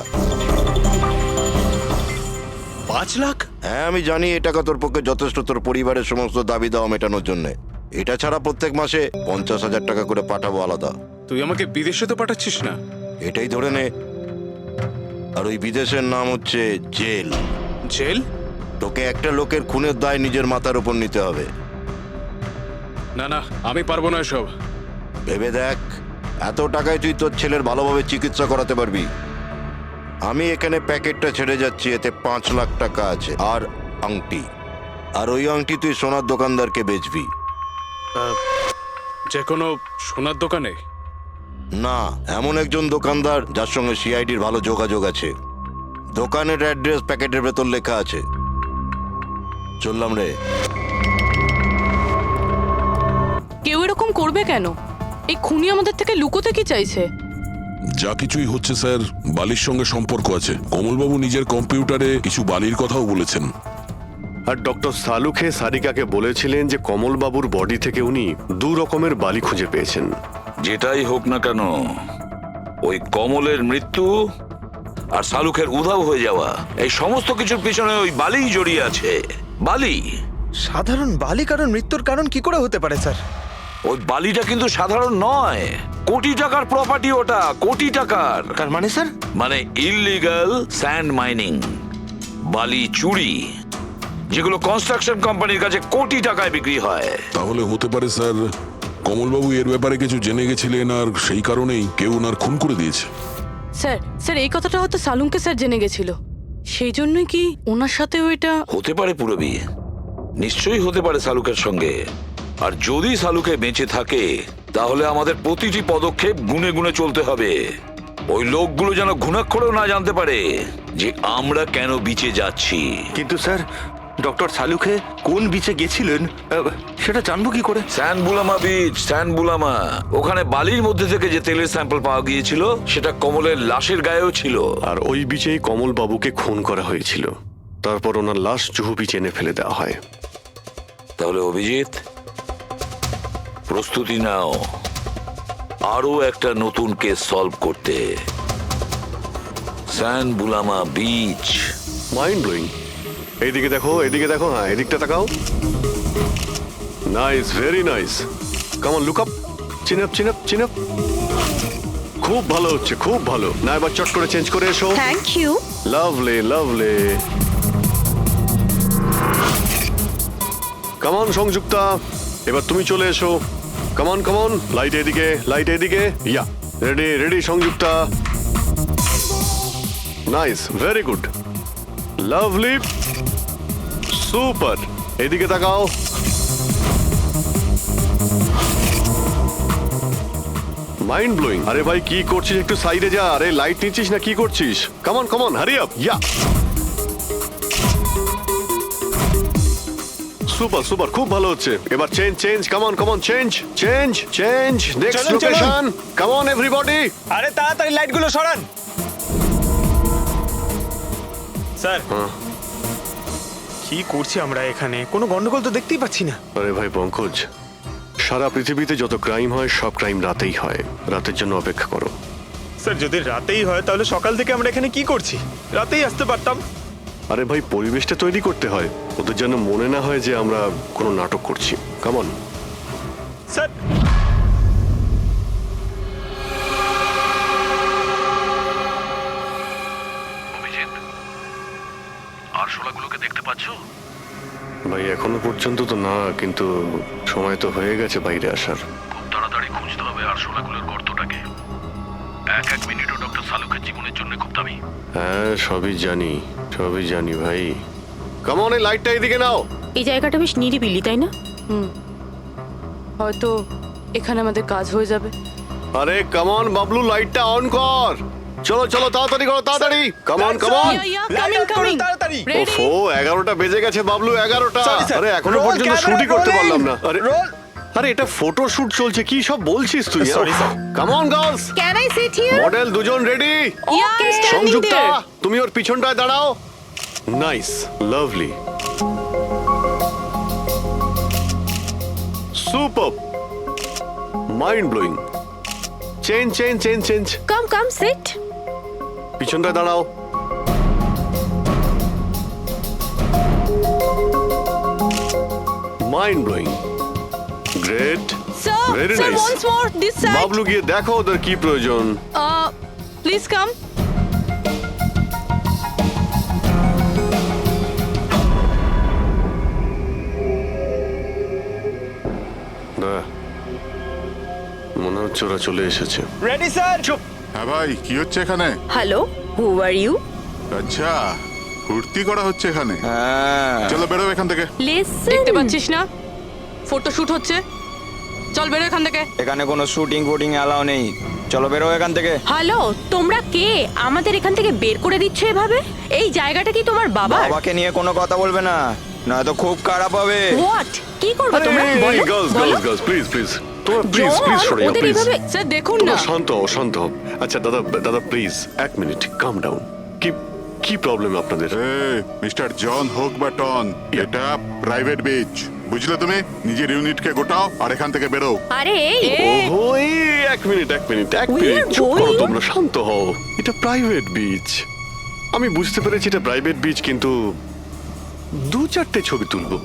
[SPEAKER 9] 5 লাখ?
[SPEAKER 7] হ্যাঁ আমি জানি এই টাকা তোর পক্ষে যথেষ্ট তোর পরিবারের সমস্ত দাবি দাওয়া মেটানোর জন্য। এটা ছাড়া প্রত্যেক মাসে 50,000 টাকা করে পাঠাবো আলাদা।
[SPEAKER 9] তুই আমাকে বিদেশে তো পাঠাচ্ছিস না?
[SPEAKER 7] এটাই ধরে নে। আর ওই বিদেশের নাম হচ্ছে জেল।
[SPEAKER 9] জেল?
[SPEAKER 7] তোকে একটা লোকের খুনের দায় নিজের মাথার উপর নিতে হবে।
[SPEAKER 9] না না, আমি পারবো না এসব।
[SPEAKER 7] ভেবে দেখ, এত টাকায় তুই তোর ছেলের ভালোভাবে চিকিৎসা করাতে পারবি। আমি এখানে প্যাকেটটা ছেড়ে যাচ্ছি, এতে 5 লাখ টাকা আছে আর আংটি। আর ওই আংটি তুই সোনার দোকানদারকে বেচবি।
[SPEAKER 9] যে কোনো সোনার দোকানে?
[SPEAKER 7] না, এমন একজন দোকানদার যার সঙ্গে সিআইডির ভালো যোগাযোগ আছে। দোকানের অ্যাড্রেস প্যাকেটের ভেতর লেখা আছে। চললাম রে।
[SPEAKER 3] কেউ এরকম করবে কেন? এই খুনি আমাদের থেকে লুকোতে কি চাইছে?
[SPEAKER 2] যা কিছুই হচ্ছে স্যার, বালির সঙ্গে সম্পর্ক আছে। কমলবাবু নিজের কম্পিউটারে কিছু বালির কথাও বলেছেন।
[SPEAKER 1] আর ডক্টর সালুখে সারিকাকে বলেছিলেন যে কমলবাবুর বডি থেকে উনি 2 রকমের বালি খুঁজে পেয়েছেন।
[SPEAKER 4] যেটাই হোক না কেন, ওই কমলের মৃত্যু আর শালুকের উধাও হয়ে যাওয়া, এই সমস্ত কিছুর পিছনে ওই বালিই জড়িয়ে আছে। বালি।
[SPEAKER 13] সাধারণ বালি কারণ মৃত্যুর কারণ কি করে হতে পারে স্যার?
[SPEAKER 4] ওই বালিটা কিন্তু সাধারণ নয়, কোটি টাকার প্রপার্টি ওটা, কোটি টাকার।
[SPEAKER 8] তার মানে স্যার?
[SPEAKER 4] মানে ইললিগাল স্যান্ড মাইনিং, বালি চুরি, যেগুলো কনস্ট্রাকশন কোম্পানির কাছে কোটি টাকায় বিক্রি হয়।
[SPEAKER 2] তাহলে হতে পারে স্যার কমলবাবু এর ব্যাপারে কিছু জেনে গেছিলেন আর সেই কারণেই কেউ ওনার খুন করে দিয়েছে।
[SPEAKER 3] স্যার স্যার এই কথাটা হয়তো সালুমকে স্যার জেনে গেছিল, সেই জন্যই কি ওনার সাথে ওইটা
[SPEAKER 4] হতে পারে। পুরবি নিশ্চয়ই হতে পারে শালুকের সঙ্গে। আর যদি শালুকে বেঁচে থাকে তাহলে আমাদের প্রতিটি পদক্ষেপ গুনে গুনে চলতে হবে। ওই লোকগুলো যেন ঘুণাক্ষরেও না জানতে পারে যে আমরা কেন বিচে যাচ্ছি।
[SPEAKER 8] কিন্তু স্যার, ডক্টর সালুখে কোন বিচে গেছিলেন সেটা জানবো কি করে?
[SPEAKER 4] স্যানবুলামা বিচ, স্যানবুলামা। ওখানে বালির মধ্যে থেকে যে তেলের স্যাম্পল পাওয়া গিয়েছিল সেটা কমলের লাশের গায়েও ছিল।
[SPEAKER 1] আর ওই বিচেই কমলবাবুকে খুন করা হয়েছিল। তারপর ওনার লাশ জুহু বিচে এনে ফেলে দেওয়া হয়।
[SPEAKER 4] তাহলে অভিজিৎ, প্রস্তুতি নাও আরো একটা নতুন কেস সলভ করতে। স্যানবুলামা বিচ।
[SPEAKER 1] Mind blowing. এইদিকে দেখো, এদিকে দেখো, হ্যাঁ এদিকটা তাকাও। Nice, very nice. Come on, look up, chin up, chin up, chin up. খুব ভালো হচ্ছে, খুব ভালো। না এবার চট করে চেঞ্জ করে এসো।
[SPEAKER 12] Thank you.
[SPEAKER 1] Lovely, lovely. Come on Sanjukta, এবার তুমি চলে এসো। Come on, come on. Light এদিকে, লাইট এদিকে। Yeah, ready, ready Sanjukta. Nice, very good, lovely, super. এদিকে তাকাও। Mind blowing. আরে ভাই কি করছিস? একটু সাইডে যা। আরে লাইট নিচ্ছিস না কি করছিস? Come on, come on, hurry up. Yeah, super, super, খুব ভালো হচ্ছে। এবার change, change, come on, come on, change, change, change. Next
[SPEAKER 13] চলুন,
[SPEAKER 1] লোকেশন। Come on everybody.
[SPEAKER 13] আরে তাড়াতাড়ি লাইটগুলো সরান। স্যার, কি করছি আমরা এখানে? কোনো গন্ডগোল তো দেখতেই পাচ্ছি না।
[SPEAKER 1] আরে ভাই পঙ্কজ, সারা পৃথিবীতে যত ক্রাইম হয় সব ক্রাইম রাতেই হয়। রাতের জন্য অপেক্ষা করো।
[SPEAKER 13] স্যার, যদি রাতেই হয় তাহলে সকাল থেকে আমরা এখানে কি করছি? রাতেই আসতে পারতাম।
[SPEAKER 1] আরে ভাই পরিবেশটা তৈরি করতে হয়, ওদের যেন মনে না হয় যে আমরা কোনো নাটক করছি। Come on.
[SPEAKER 13] স্যার,
[SPEAKER 2] আরশোলাগুলোকে দেখতে পাচ্ছো?
[SPEAKER 1] ভাই এখনো পর্যন্ত তো না, কিন্তু সময় তো হয়ে গেছে বাইরে আসার।
[SPEAKER 2] খুব তাড়াতাড়ি খুঁজতে হবে আরশোলাগুলোর গর্তটাকে। এক মিনিটও ডক্টর সালুকের জীবনের জন্য খুব দামি।
[SPEAKER 1] হ্যাঁ সবই জানি, সবই জানি ভাই। কেমন এই লাইটটা এদিকে নাও।
[SPEAKER 12] এই জায়গাটা বেশ নিরিবিলি তাই না?
[SPEAKER 3] হয়তো এখানে আমাদের কাজ হয়ে যাবে।
[SPEAKER 1] আরে কামন বাবলু, লাইটটা অন কর। চলো চলো তাড়াতাড়ি করো, তাড়াতাড়ি। Come on come on.
[SPEAKER 3] কামিং
[SPEAKER 13] তাড়াতাড়ি
[SPEAKER 1] ওফো 11টা বেজে গেছে বাবলু, 11টা।
[SPEAKER 13] Sorry, sir.
[SPEAKER 1] আরে এখনো
[SPEAKER 13] Roll
[SPEAKER 1] পর্যন্ত
[SPEAKER 13] camera,
[SPEAKER 1] শুটই করতে
[SPEAKER 13] rolling.
[SPEAKER 1] পারলাম না। আরে
[SPEAKER 13] Roll.
[SPEAKER 1] আরে এটা ফটো শুট চলছে, কি সব বলছিস তুই?
[SPEAKER 13] Sorry, sir.
[SPEAKER 1] Come on girls,
[SPEAKER 12] can I sit here?
[SPEAKER 1] Model দুজন রেডি। সংযুক্তা তুমি ওর পিছনটায় দাঁড়াও। Nice, lovely, super, mind blowing. Change change change change.
[SPEAKER 12] Come sit.
[SPEAKER 1] পিছনটায় দাঁড়াও। Mind blowing, great,
[SPEAKER 3] sir
[SPEAKER 1] Very
[SPEAKER 3] sir
[SPEAKER 1] nice.
[SPEAKER 3] Once more this side.
[SPEAKER 1] Bablu গিয়ে দেখো ওদের কি প্রয়োজন।
[SPEAKER 3] Please come.
[SPEAKER 1] না, মনে হচ্ছে ওরা চলে এসেছে।
[SPEAKER 13] Ready sir. চুপ।
[SPEAKER 10] হ্যাঁ ভাই, কি হচ্ছে এখানে?
[SPEAKER 12] Hello, who are you?
[SPEAKER 10] আচ্ছা, ফুর্তি করা হচ্ছে এখানে।
[SPEAKER 13] হ্যাঁ
[SPEAKER 10] চলো বেরো এখান থেকে।
[SPEAKER 12] লিসেন।
[SPEAKER 3] দেখতে পাচ্ছিস না ফটো শুট হচ্ছে? চল বেরো এখান থেকে।
[SPEAKER 13] এখানে কোনো শুটিং ফুটিং অ্যালাউ নেই, চলো বেরো এখান থেকে।
[SPEAKER 12] হ্যালো, তোমরা কে? আমাদের এখান থেকে বের করে দিচ্ছ এভাবে? এই জায়গাটা কি তোমার বাবার?
[SPEAKER 13] বাবাকে নিয়ে কোনো কথা বলবে না, নয়তো খুব খারাপ হবে।
[SPEAKER 12] হোয়াট? কি করবে তোমরা? বলো,
[SPEAKER 1] গার্লস
[SPEAKER 12] বলো।
[SPEAKER 1] গার্লস গার্লস প্লিজ প্লিজ, তোমরা প্লিজ
[SPEAKER 12] জন,
[SPEAKER 1] প্লিজ সরে যাও
[SPEAKER 12] ওদের
[SPEAKER 1] প্লিজ।
[SPEAKER 12] এভাবে
[SPEAKER 3] স্যার দেখুন না।
[SPEAKER 1] তোমরা শান্ত হও, শান্ত হও। আচ্ছা দাদা দাদা প্লিজ এক মিনিট, কাম ডাউন। কি কি প্রবলেম আপনাদের?
[SPEAKER 10] মিস্টার জন হোক বা টন, এটা প্রাইভেট বিচ, বুঝলে তুমি? নিজের ইউনিটকে গোটাও আর এখান থেকে বেরো।
[SPEAKER 12] আরে এই
[SPEAKER 1] ওহো, এই এক মিনিট এক মিনিট এক
[SPEAKER 12] We
[SPEAKER 1] মিনিট,
[SPEAKER 12] are
[SPEAKER 1] চুপ করো
[SPEAKER 12] going-
[SPEAKER 1] তোমরা, শান্ত হও। এটা প্রাইভেট বিচ, আমি বুঝতে পেরেছি এটা প্রাইভেট বিচ, কিন্তু 2-4টে ছবি তুলবো,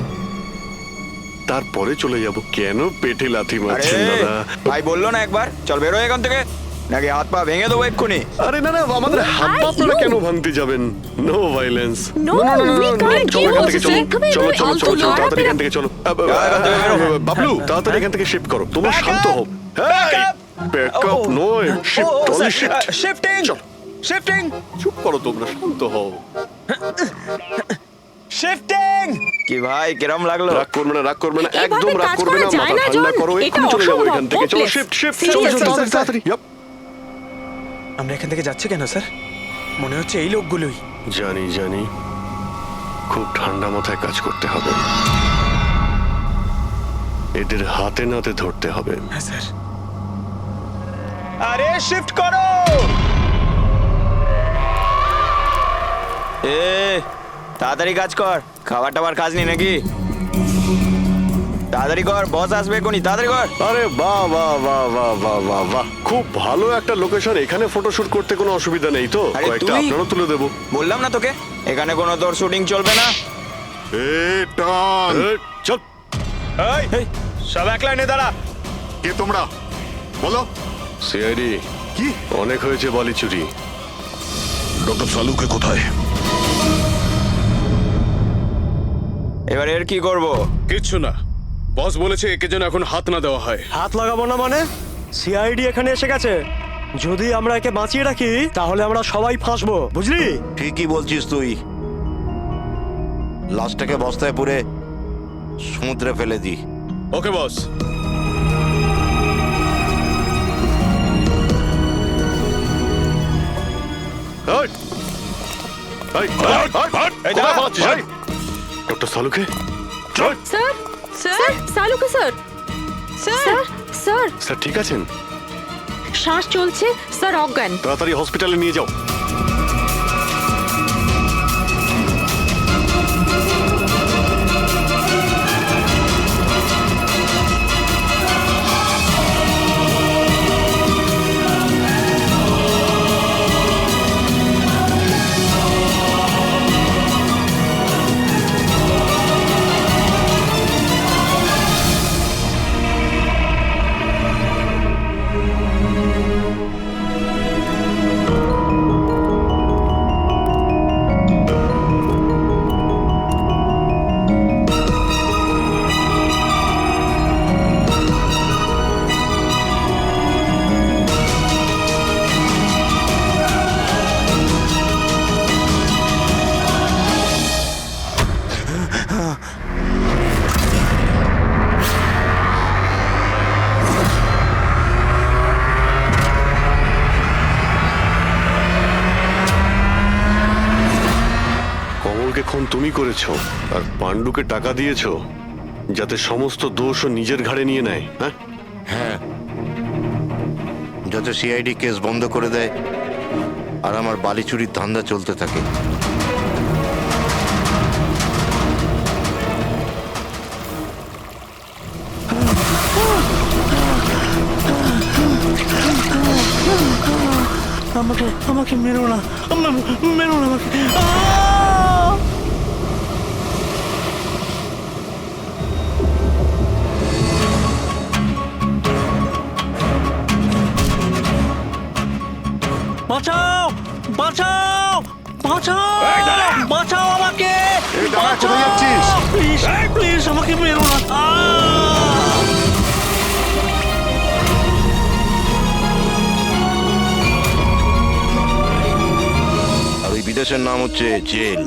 [SPEAKER 1] তারপরে চলে যাব। কেন পেটে লাথি
[SPEAKER 13] আরে
[SPEAKER 1] মারছেন দাদা?
[SPEAKER 13] ভাই বললো না একবার চল বেরো এখান থেকে, নাকি হাত পা ভেঙে দেবো এক্ষুনি।
[SPEAKER 1] আরে না না, আমাদের হাত পা আপনারা
[SPEAKER 12] you?
[SPEAKER 1] কেন ভাঙতে যাবেন? No violence.
[SPEAKER 12] No, we can't
[SPEAKER 1] চলো এখান
[SPEAKER 12] use
[SPEAKER 1] থেকে, চলো
[SPEAKER 12] এভাবে
[SPEAKER 1] চলো চলো
[SPEAKER 12] ফালতু
[SPEAKER 1] চলো চলো,
[SPEAKER 12] লড়াই
[SPEAKER 1] তাড়াতাড়ি এখান থেকে চলো। বাবলু তাড়াতাড়ি এখান থেকে শিফট করো, তোমরা শান্ত হও। ব্যাকআপ নয়, শিফট, অনলি শিফট।
[SPEAKER 13] শিফটিং
[SPEAKER 1] চলো।
[SPEAKER 13] শিফটিং
[SPEAKER 1] চুপ করো তোমরা, শান্ত হও।
[SPEAKER 13] শিফটিং। কি ভাই কিরম লাগলো?
[SPEAKER 1] রাগ করবে না, রাগ করবে না,
[SPEAKER 12] এভাবে
[SPEAKER 1] একদম রাগ
[SPEAKER 12] কাজ
[SPEAKER 1] করবে
[SPEAKER 12] করা
[SPEAKER 1] না,
[SPEAKER 12] যায়
[SPEAKER 1] মাথা
[SPEAKER 12] না,
[SPEAKER 1] ঠান্ডা
[SPEAKER 12] জন।
[SPEAKER 1] করো,
[SPEAKER 12] এটা
[SPEAKER 1] এক্ষুনি চলে যাবো
[SPEAKER 12] অসম্ভব,
[SPEAKER 1] এখান থেকে। চলো
[SPEAKER 12] hopeless.
[SPEAKER 1] শিফট শিফট,
[SPEAKER 12] Seriously,
[SPEAKER 1] চলো চলো
[SPEAKER 12] sir,
[SPEAKER 1] তাড়াতাড়ি তাড়াতাড়ি। Yup.
[SPEAKER 13] আমরা এখান থেকে যাচ্ছি কেন স্যার? মনে হচ্ছে এই লোকগুলোই।
[SPEAKER 1] জানি জানি, খুব ঠান্ডা মাথায় কাজ করতে হবে, এদের হাতে নাতে ধরতে হবে।
[SPEAKER 13] হ্যাঁ স্যার। আরে শিফট করো। এ তাড়াতাড়ি কাজ কর, খাবার টাবার কাজ নেই নাকি? তাড়াতাড়ি কর, বস আসবে কোনি, তাড়াতাড়ি কর।
[SPEAKER 1] আরে বাহ বাহ বাহ বাহ বাহ বাহ বাহ, খুব ভালো একটা লোকেশন। এখানে ফটোশুট করতে কোনো অসুবিধা নেই তো?
[SPEAKER 13] আরে
[SPEAKER 1] কয়েকটা
[SPEAKER 13] তুই-
[SPEAKER 1] আপনারও তুলে দেবো।
[SPEAKER 13] বললাম না তোকে এখানে কোনো তোর শুটিং চলবে না।
[SPEAKER 10] এ টন,
[SPEAKER 1] চল।
[SPEAKER 13] এই সব এক লাইনে দাঁড়া।
[SPEAKER 10] কে তোমরা? বলো।
[SPEAKER 1] সিআইডি,
[SPEAKER 10] কি?
[SPEAKER 1] অনেক হয়েছে বালি চুরি।
[SPEAKER 2] ডক্টর সালুকে কোথায়?
[SPEAKER 13] এবার এর কি করব?
[SPEAKER 9] কিচ্ছু না, বস বলেছে একে যেন এখন হাত না দেওয়া হয়।
[SPEAKER 6] হাত লাগাবো না মানে? সিআইডি এখানে এসে গেছে, যদি আমরা একে বাঁচিয়ে রাখি তাহলে আমরা সবাই ফাঁসবো, বুঝলি?
[SPEAKER 7] ঠিকই বলছিস তুই, লাশটাকে বস্তায় পুরে সমুদ্রে ফেলে দি।
[SPEAKER 9] ওকে বস।
[SPEAKER 1] ডক্টর সালুকে, চল।
[SPEAKER 12] Sir,
[SPEAKER 3] sir
[SPEAKER 12] Saluke sir,
[SPEAKER 3] sir
[SPEAKER 12] sir
[SPEAKER 1] sir ঠিক আছেন?
[SPEAKER 12] শ্বাস চলছে স্যার, অজ্ঞান।
[SPEAKER 1] তাড়াতাড়ি হসপিটালে নিয়ে যাও। খুন তুমি করেছো আর পাণ্ডুকে টাকা দিয়েছো যাতে সমস্ত দোষ ও নিজের ঘাড়ে নিয়ে নেয়, হ্যাঁ?
[SPEAKER 7] হ্যাঁ, যাতে সিআইডি কেস বন্ধ করে দেয় আর আমার বালি চুরির ধান্দা চলতে থাকে।
[SPEAKER 6] আমাকে মেরো না, মেরো না আমাকে। বাঁচাও, বাঁচাও, বাঁচাও, বাঁচাও আমাকে।
[SPEAKER 10] কোথায় যাচ্ছিস?
[SPEAKER 6] প্লিজ, প্লিজ আমাকে মেরো না।
[SPEAKER 7] আর ওই বিদেশের নাম হচ্ছে জেল।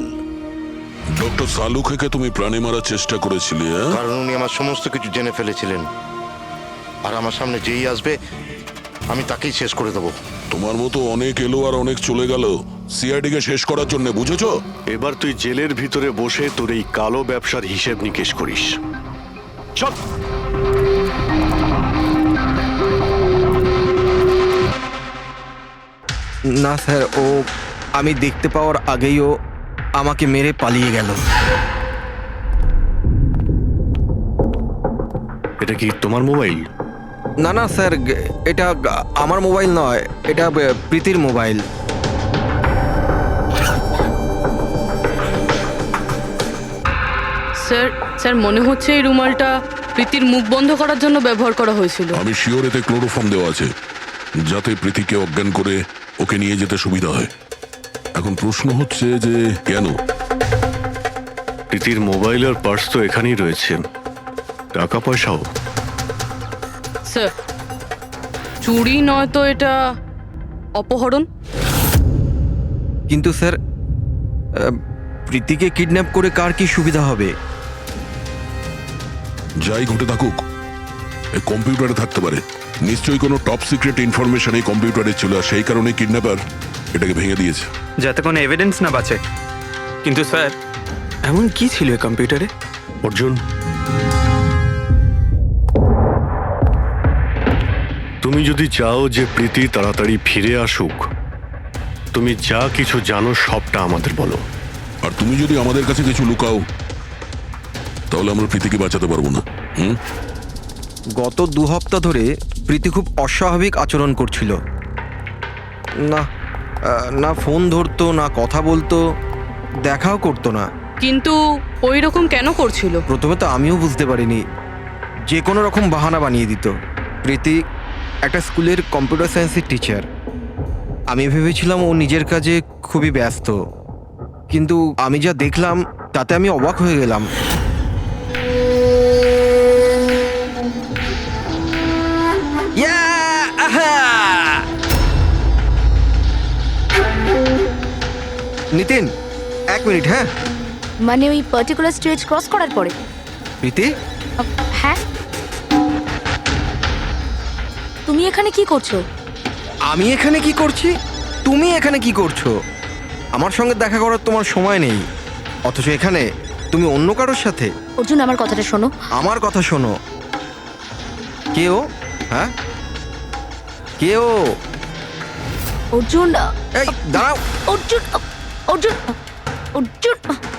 [SPEAKER 2] ডক্টর সালুখেকে তুমি প্রাণে মারার চেষ্টা করেছিলে, হ্যাঁ?
[SPEAKER 7] কারণ উনি আমার সমস্ত কিছু জেনে ফেলেছিলেন, আর আমার সামনে যেই আসবে আমি তাকেই শেষ করে দেবো।
[SPEAKER 2] তোমার মতো অনেক এলো আর অনেক চলে গেল সিআইডি কে শেষ করার জন্য, বুঝেছো?
[SPEAKER 1] এবার তুই জেলের ভিতরে বসে তোর এই কালো ব্যবসার হিসেব নিকেশ করিস। চল।
[SPEAKER 13] না স্যার, ও আমি দেখতে পাওয়ার আগেই ও আমাকে মেরে পালিয়ে গেল।
[SPEAKER 1] এটা কি তোমার মোবাইল?
[SPEAKER 13] না না স্যার, এটা আমার মোবাইল নয়, এটা প্রীতির মোবাইল।
[SPEAKER 3] স্যার স্যার মনে হচ্ছে এই রুমালটা প্রীতির মুখ বন্ধ করার জন্য ব্যবহার করা হয়েছিল।
[SPEAKER 2] আমি শিওর এতে ক্লোরোফর্ম দেওয়া আছে যাতে প্রীতিকে অজ্ঞান করে ওকে নিয়ে যেতে সুবিধা হয়। এখন প্রশ্ন হচ্ছে যে কেন?
[SPEAKER 1] প্রীতির মোবাইল আর পার্স তো এখানেই রয়েছে, টাকা পয়সাও।
[SPEAKER 3] স্যার চুরি নয় তো এটা অপহরণ।
[SPEAKER 13] কিন্তু স্যার, প্রীতিকে কিডন্যাপ করে কার কি সুবিধা হবে?
[SPEAKER 2] যাই ঘটে থাকুক, এই কম্পিউটারে থাকতে পারে। নিশ্চয়ই কোনো টপ সিক্রেট ইনফরমেশন এই কম্পিউটারে ছিল, আর সেই কারণে কিডন্যাপার এটাকে ভেঙে দিয়েছে।
[SPEAKER 9] যাতে কোনো এভিডেন্স না বাঁচে। কিন্তু স্যার, এমন কি ছিল এই কম্পিউটারে?
[SPEAKER 1] অর্জুন, তুমি যদি চাও যে প্রীতি তাড়াতাড়ি ফিরে আসুক, তুমি যা কিছু জানো সবটা আমাদের বলো।
[SPEAKER 2] আর তুমি যদি আমাদের কাছে কিছু লুকাও তাহলে আমরা প্রীতিকে বাঁচাতে পারবো না।
[SPEAKER 13] গত 2 সপ্তাহ ধরে প্রীতি খুব অস্বাভাবিক আচরণ করছিল। না না ফোন ধরতো, না কথা বলতো, দেখাও করতো না।
[SPEAKER 3] কিন্তু ওই রকম কেন করছিল?
[SPEAKER 13] প্রথমে তো আমিও বুঝতে পারিনি, যে কোনো রকম বাহানা বানিয়ে দিত। প্রীতি একটা স্কুলের কম্পিউটার সায়েন্সের টিচার। আমি ভেবেছিলাম ও নিজের কাজে খুবই ব্যস্ত, কিন্তু আমি যা দেখলাম তাতে আমি অবাক হয়ে গেলাম। নিতিন, 1 মিনিট। হ্যাঁ,
[SPEAKER 12] মানে ওই পার্টিকুলার স্টেজ ক্রস করার পরে?
[SPEAKER 13] প্রীতি,
[SPEAKER 12] হ্যাঁ, তুমি এখানে কি করছো?
[SPEAKER 13] আমি এখানে কি করছি? তুমি এখানে কি করছো? আমার সঙ্গে দেখা করার তোমার সময় নেই, অথচ এখানে তুমি অন্য কারোর সাথে।
[SPEAKER 12] অর্জুন, আমার কথাটা শোনো।
[SPEAKER 13] আমার কথা শোনো। কে ও? হ্যাঁ, কে ও?
[SPEAKER 12] অর্জুন,
[SPEAKER 13] এই দাঁড়াও।
[SPEAKER 12] অর্জুন, অর্জুন, অর্জুন,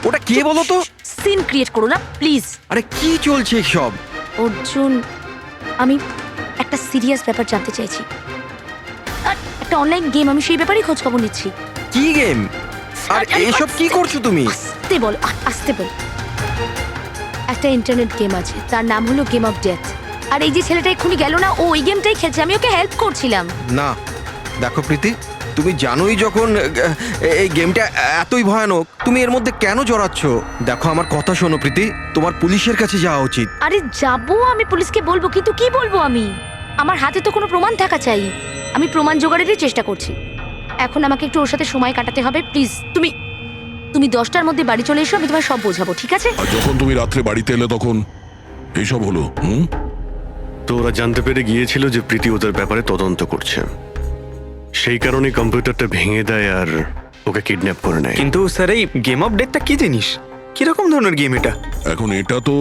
[SPEAKER 13] ওটা কে বলো তো?
[SPEAKER 12] সিন ক্রিয়েট করো না প্লিজ।
[SPEAKER 13] আরে কি চলছে সব?
[SPEAKER 12] অর্জুন, আমি একটা সিরিয়াস ব্যাপার জানতে চাইছি। আর একটা অনলাইন গেম, আমি সেই ব্যাপারেই খোঁজ খবর নিচ্ছি।
[SPEAKER 13] কি গেম? আর এইসব কি করছো তুমি?
[SPEAKER 12] আস্তে বল, আস্তে বল। একটা ইন্টারনেট গেম আছে, তার নাম হলো গেম অফ ডেথ। আর এই যে ছেলেটা এক্ষুনি গেল না, ও ওই গেমটাই খেলছে, আমি ওকে হেল্প করছিলাম।
[SPEAKER 13] না দেখো প্রীতি, তুমি জানোই যখন এই গেমটা এতই ভয়ানক, তুমি এর মধ্যে কেন জড়াচ্ছ? দেখো আমার কথা শোনো প্রীতি, তোমার পুলিশের কাছে যাওয়া উচিত।
[SPEAKER 12] আরে যাবো, আমি পুলিশকে বলবো, কিন্তু কি বলবো আমি? আমার হাতে তো কোনো প্রমাণ থাকা চাই। আমি প্রমাণ জোগাড়েরই চেষ্টা করছি। এখন আমাকে একটু ওর সাথে সময় কাটাতে হবে। প্লিজ তুমি 10টার মধ্যে বাড়ি চলে এসো, আমি তোমায় সব বোঝাবো, ঠিক আছে?
[SPEAKER 2] আর যখন তুমি রাত্রে বাড়িতে এলে তখন এইসব হলো।
[SPEAKER 1] তো ওরা জানতে পেরে গিয়েছিল যে প্রীতি ওদের ব্যাপারে তদন্ত করছে, সেই কারণে কম্পিউটারটা ভেঙে দেয় আর ওকে কিডন্যাপ করে নেয়।
[SPEAKER 6] কিন্তু স্যার এই গেম অফ ডেথটা কি জিনিস, কিরকম ধরনের গেম এটা?
[SPEAKER 2] এখন এটা তো